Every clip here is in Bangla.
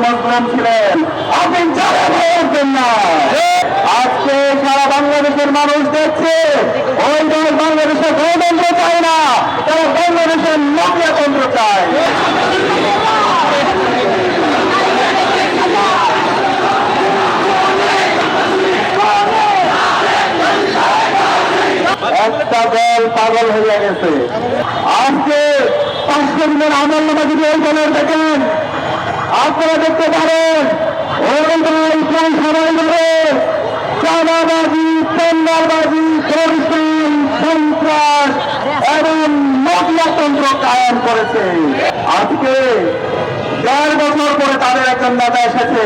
মজলুম ছিলেন, আপনি জালেম হয়ে উঠবেন না। আজকে সারা বাংলাদেশের মানুষ দেখছে ওই দল বাংলাদেশের গণতন্ত্র চায় না, তারা বাংলাদেশের নকলাতন্ত্র চায়। একটা দল পাগল হয়ে গেছে। আজকে 500 দিনের আমল নামা যদি ওই দলের দেখেন, আপনারা দেখতে পারেন ওই দল প্রায় সবাই ধরে চাঁদাবাজি, টেন্ডারবাজি, ধর্ষণ, সন্ত্রাস এবং মহিলাতন্ত্র কায়েম করেছে। আজকে 1.5 বছর পরে তাদের একজন নেতা এসেছে।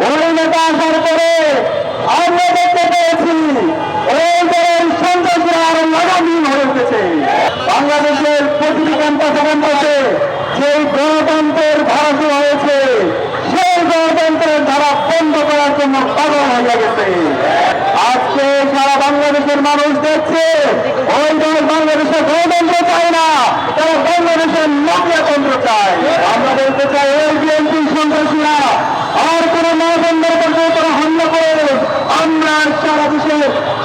ওই নেতা আসার পরে আমরা দেখতে পেয়েছি ওই দলের সন্ত্রাসীরা আরো লাগামহীন হয়ে উঠেছে। বাংলাদেশের প্রতিটি ক্যাম্পাসে সেই গণতন্ত্রের ধারা শুরু হয়েছে, সেই গণতন্ত্রের ধারা বন্ধ করার জন্য পাগল হয়ে গেছে। আজকে সারা বাংলাদেশের মানুষ দেখছে ওই দল বাংলাদেশের গণতন্ত্র চায় না, তারা বাংলাদেশের নকলাতন্ত্র চায়। আমরা বলতে চাই ওই বিএনপি সন্ত্রাসীরা আর কোন নবন্ধের উপর তারা হামলা করে আমরা সারা দেশে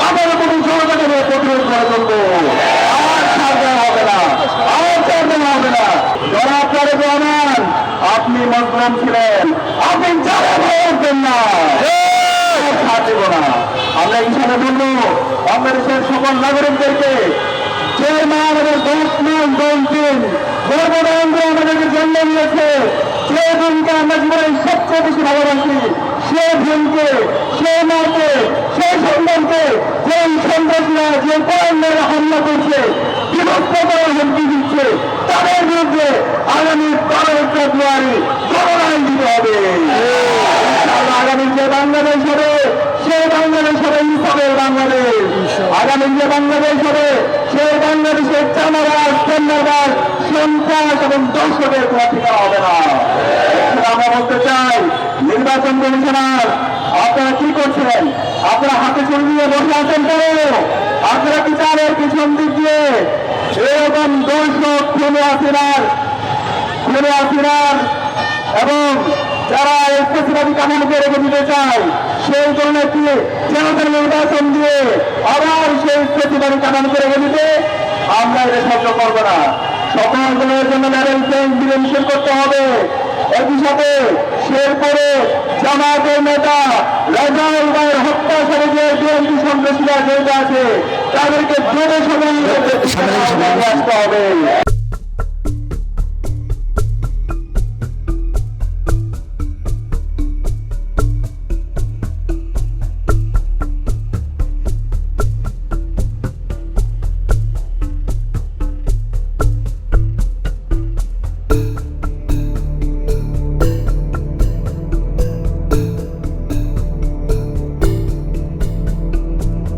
18 কোটি জনতাকে প্রতিরোধ করে তুলবো। আর ছাড় দেওয়া হবে না, আর ছাড় দেওয়া হবে না। জনাব তারেক রহমান, আপনি মজলুম ছিলেন, আপনি জালেম হয়ে উঠবেন না, ছাড় দেব না। আমরা ইনশাআল্লাহ বলবো বাংলাদেশের সকল নাগরিকদেরকে যে মা আমাদের 10 মাস 10 দিন গর্ভধারণ আমাদেরকে জন্ম দিয়েছে, যে দিনকে আমরা জীবনে সবচেয়ে বেশি ভালোবাসি, সে দিনকে, সে মাকে, সেই সন্তানকে যে সন্ত্রাসীরা যে পয়েন্টের হামলা করছে, বিভক্ত করার হুমকি দিচ্ছে, তাদের বিরুদ্ধে আগামী 12 ফেব্রুয়ারি গণনায় দিতে হবে। আগামী যে বাংলাদেশ হবে সেই বাংলাদেশ হবে ইনসাফের বাংলাদেশ। আগামী যে বাংলাদেশ হবে সেই বাংলাদেশের চাঁদাবাজ, টেন্ডারবাজ, সন্ত্রাস এবং দর্শকের কোনো ঠিকানা হবে না। আমরা বলতে চাই নির্বাচন কমিশনার, আপনারা কি করছেন? আপনারা হাতে ছুরি নিয়ে বসে আছেন কেন? আপনারা বিচারের পিছন দিক দিয়ে এরকম দর্শক খুনে আসিনার এবং যারা স্পেসিফিক কাঠামোকে রেখে দিতে চায় সেই জন্য জনতার নির্বাচন দিয়ে আবার সেই স্পেসিফিক কাঠামোকে রেখে দিতে আমরা এটা সহ্য করবো না। সকল দলের জন্য লেভেল প্লেইং ফিল্ড নিশ্চিত করতে হবে। একই সাথে শেরপুরে জামায়াতের নেতা রাজাউল ভাইয়ের হত্যা সহ যে বিএনপি সন্ত্রাসীরা জড়িত আছে তাদেরকে জেলে সময় আসতে হবে।